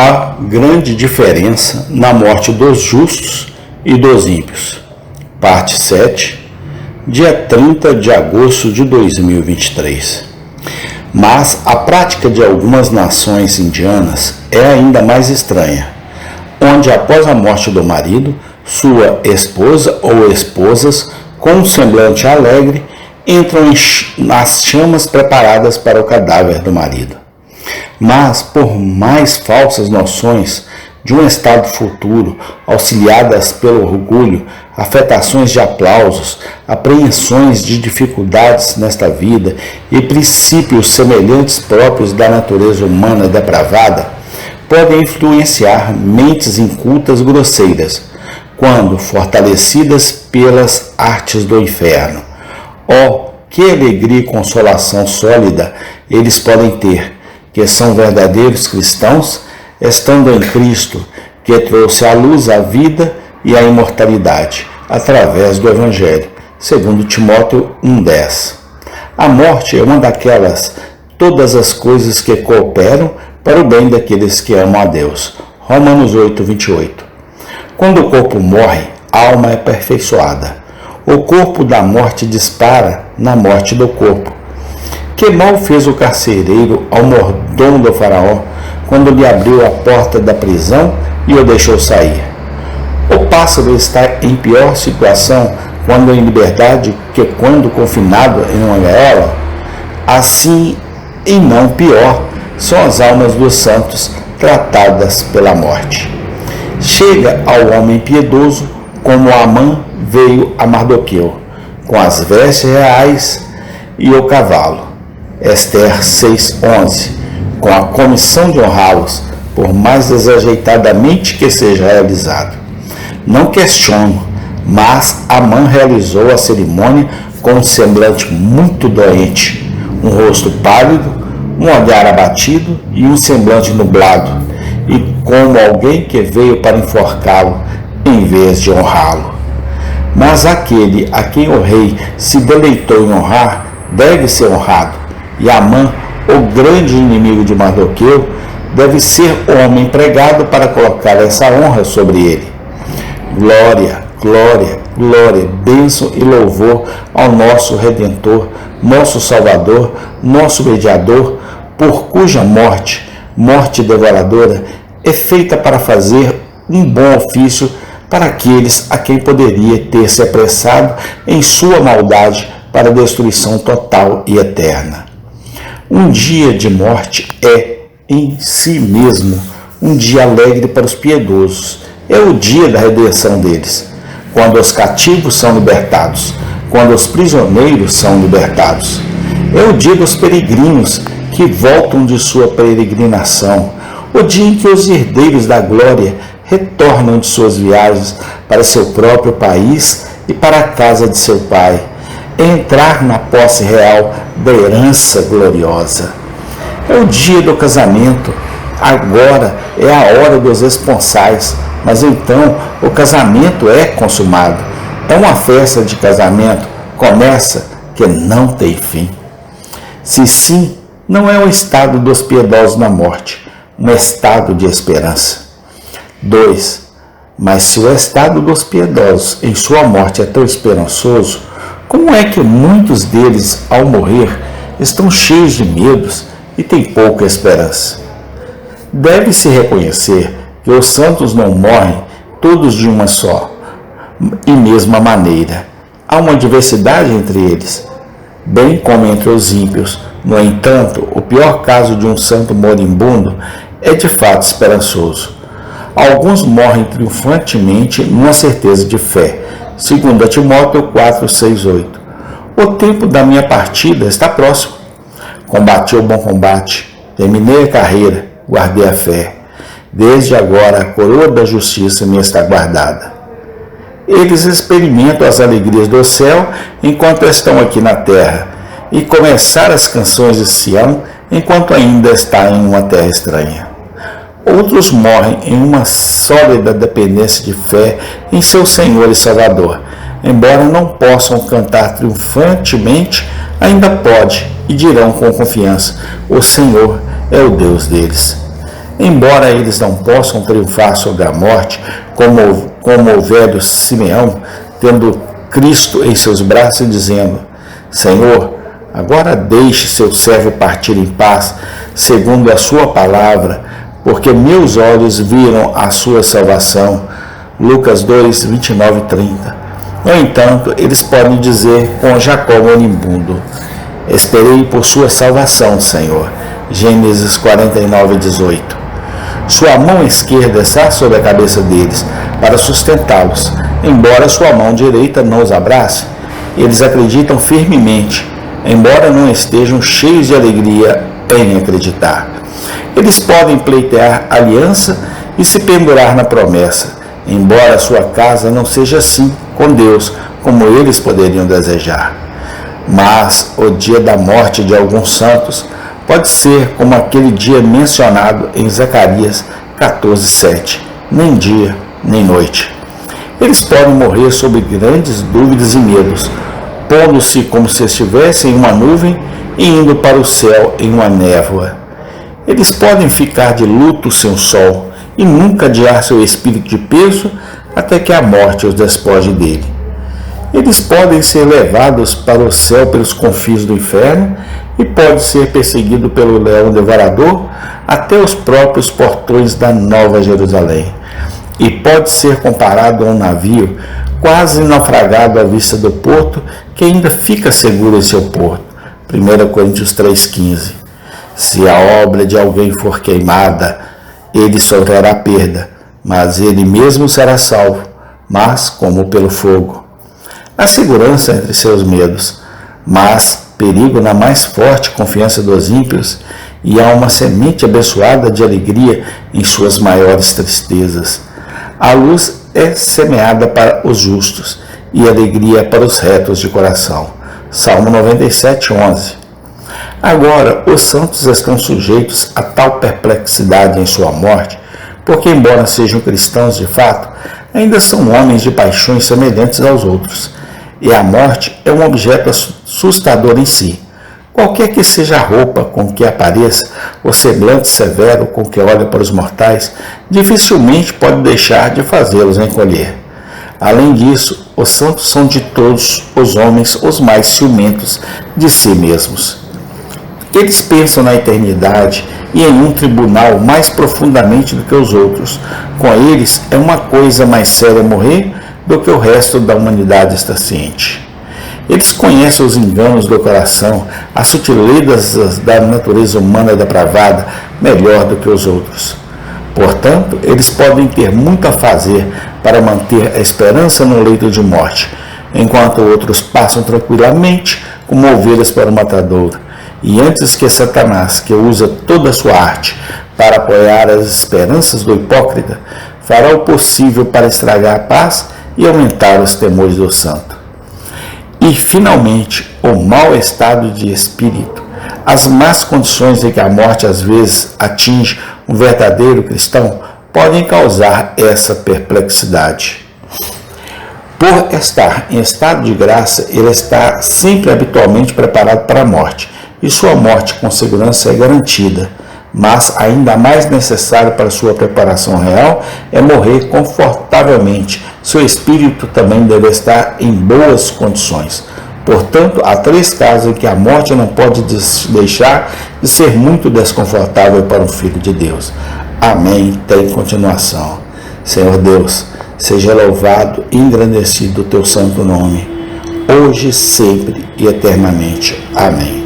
Há grande diferença na morte dos justos e dos ímpios. Parte 7, dia 30 de agosto de 2023. Mas a prática de algumas nações indianas é ainda mais estranha, onde após a morte do marido, sua esposa ou esposas, com um semblante alegre, entram nas chamas preparadas para o cadáver do marido. Mas, por mais falsas noções de um estado futuro, auxiliadas pelo orgulho, afetações de aplausos, apreensões de dificuldades nesta vida e princípios semelhantes próprios da natureza humana depravada, podem influenciar mentes incultas grosseiras, quando fortalecidas pelas artes do inferno. Oh, que alegria e consolação sólida eles podem ter, que são verdadeiros cristãos, estando em Cristo, que trouxe à luz a vida e a imortalidade, através do Evangelho, segundo Timóteo 1,10. A morte é uma daquelas todas as coisas que cooperam para o bem daqueles que amam a Deus. Romanos 8,28. Quando o corpo morre, a alma é aperfeiçoada. O corpo da morte dispara na morte do corpo. Que mal fez o carcereiro ao mordomo do faraó, quando lhe abriu a porta da prisão e o deixou sair? O pássaro está em pior situação quando em liberdade que quando confinado em uma gaiola? Assim, e não pior, são as almas dos santos tratadas pela morte. Chega ao homem piedoso como Amã veio a Mardoqueu, com as vestes reais e o cavalo. Ester 6,11, com a comissão de honrá-los, por mais desajeitadamente que seja realizado. Não questiono, mas Amã realizou a cerimônia com um semblante muito doente, um rosto pálido, um olhar abatido e um semblante nublado, e como alguém que veio para enforcá-lo, em vez de honrá-lo. Mas aquele a quem o rei se deleitou em honrar, deve ser honrado. E Amã, o grande inimigo de Mardoqueu, deve ser o homem empregado para colocar essa honra sobre ele. Glória, glória, glória, bênção e louvor ao nosso Redentor, nosso Salvador, nosso Mediador, por cuja morte devoradora, é feita para fazer um bom ofício para aqueles a quem poderia ter se apressado em sua maldade para a destruição total e eterna. Um dia de morte é, em si mesmo, um dia alegre para os piedosos. É o dia da redenção deles, quando os cativos são libertados, quando os prisioneiros são libertados. É o dia dos peregrinos que voltam de sua peregrinação, o dia em que os herdeiros da glória retornam de suas viagens para seu próprio país e para a casa de seu pai, entrar na posse real da herança gloriosa. É o dia do casamento, agora é a hora dos esponsais, mas então o casamento é consumado. É uma festa de casamento, começa que não tem fim. Se sim, não é o estado dos piedosos na morte, um estado de esperança. 2. Mas se o estado dos piedosos em sua morte é tão esperançoso, como é que muitos deles, ao morrer, estão cheios de medos e têm pouca esperança? Deve-se reconhecer que os santos não morrem todos de uma só e mesma maneira. Há uma diversidade entre eles, bem como entre os ímpios. No entanto, o pior caso de um santo moribundo é de fato esperançoso. Alguns morrem triunfantemente numa certeza de fé, segundo Timóteo 4, 6, 8. O tempo da minha partida está próximo. Combati o bom combate, terminei a carreira, guardei a fé. Desde agora a coroa da justiça me está guardada. Eles experimentam as alegrias do céu enquanto estão aqui na terra, e começar as canções de Sião enquanto ainda está em uma terra estranha. Outros morrem em uma sólida dependência de fé em seu Senhor e Salvador. Embora não possam cantar triunfantemente, ainda pode e dirão com confiança: o Senhor é o Deus deles. Embora eles não possam triunfar sobre a morte, como o velho Simeão, tendo Cristo em seus braços e dizendo: Senhor, agora deixe seu servo partir em paz, segundo a sua palavra, porque meus olhos viram a sua salvação. Lucas 2, 29 e 30. No entanto, eles podem dizer com Jacó moribundo: Esperei por sua salvação, Senhor. Gênesis 49, 18. Sua mão esquerda está sobre a cabeça deles, para sustentá-los, embora sua mão direita não os abrace. Eles acreditam firmemente, embora não estejam cheios de alegria em acreditar. Eles podem pleitear aliança e se pendurar na promessa, embora sua casa não seja assim com Deus, como eles poderiam desejar. Mas o dia da morte de alguns santos pode ser como aquele dia mencionado em Zacarias 14:7, nem dia nem noite. Eles podem morrer sob grandes dúvidas e medos, pondo-se como se estivessem em uma nuvem e indo para o céu em uma névoa. Eles podem ficar de luto sem o sol e nunca adiar seu espírito de peso até que a morte os despoje dele. Eles podem ser levados para o céu pelos confins do inferno e pode ser perseguido pelo leão devorador até os próprios portões da Nova Jerusalém. E pode ser comparado a um navio quase naufragado à vista do porto, que ainda fica seguro em seu porto. 1 Coríntios 3,15. Se a obra de alguém for queimada, ele sofrerá perda, mas ele mesmo será salvo, mas como pelo fogo. Há segurança entre seus medos, mas perigo na mais forte confiança dos ímpios, e há uma semente abençoada de alegria em suas maiores tristezas. A luz é semeada para os justos, e alegria para os retos de coração. Salmo 97:11. Agora, os santos estão sujeitos a tal perplexidade em sua morte, porque, embora sejam cristãos de fato, ainda são homens de paixões semelhantes aos outros, e a morte é um objeto assustador em si. Qualquer que seja a roupa com que apareça, o semblante severo com que olha para os mortais, dificilmente pode deixar de fazê-los encolher. Além disso, os santos são de todos os homens os mais ciumentos de si mesmos. Eles pensam na eternidade e em um tribunal mais profundamente do que os outros. Com eles, é uma coisa mais séria morrer do que o resto da humanidade está ciente. Eles conhecem os enganos do coração, as sutilezas da natureza humana depravada, melhor do que os outros. Portanto, eles podem ter muito a fazer para manter a esperança no leito de morte, enquanto outros passam tranquilamente como ovelhas para o matadouro. E antes que Satanás, que usa toda a sua arte para apoiar as esperanças do hipócrita, fará o possível para estragar a paz e aumentar os temores do santo. E, finalmente, o mau estado de espírito, as más condições em que a morte às vezes atinge um verdadeiro cristão, podem causar essa perplexidade. Por estar em estado de graça, ele está sempre habitualmente preparado para a morte, e sua morte com segurança é garantida. Mas ainda mais necessário para sua preparação real é morrer confortavelmente. Seu espírito também deve estar em boas condições. Portanto, há 3 casos em que a morte não pode deixar de ser muito desconfortável para um filho de Deus. Amém. Tem continuação. Senhor Deus, seja louvado e engrandecido o teu santo nome, hoje, sempre e eternamente. Amém.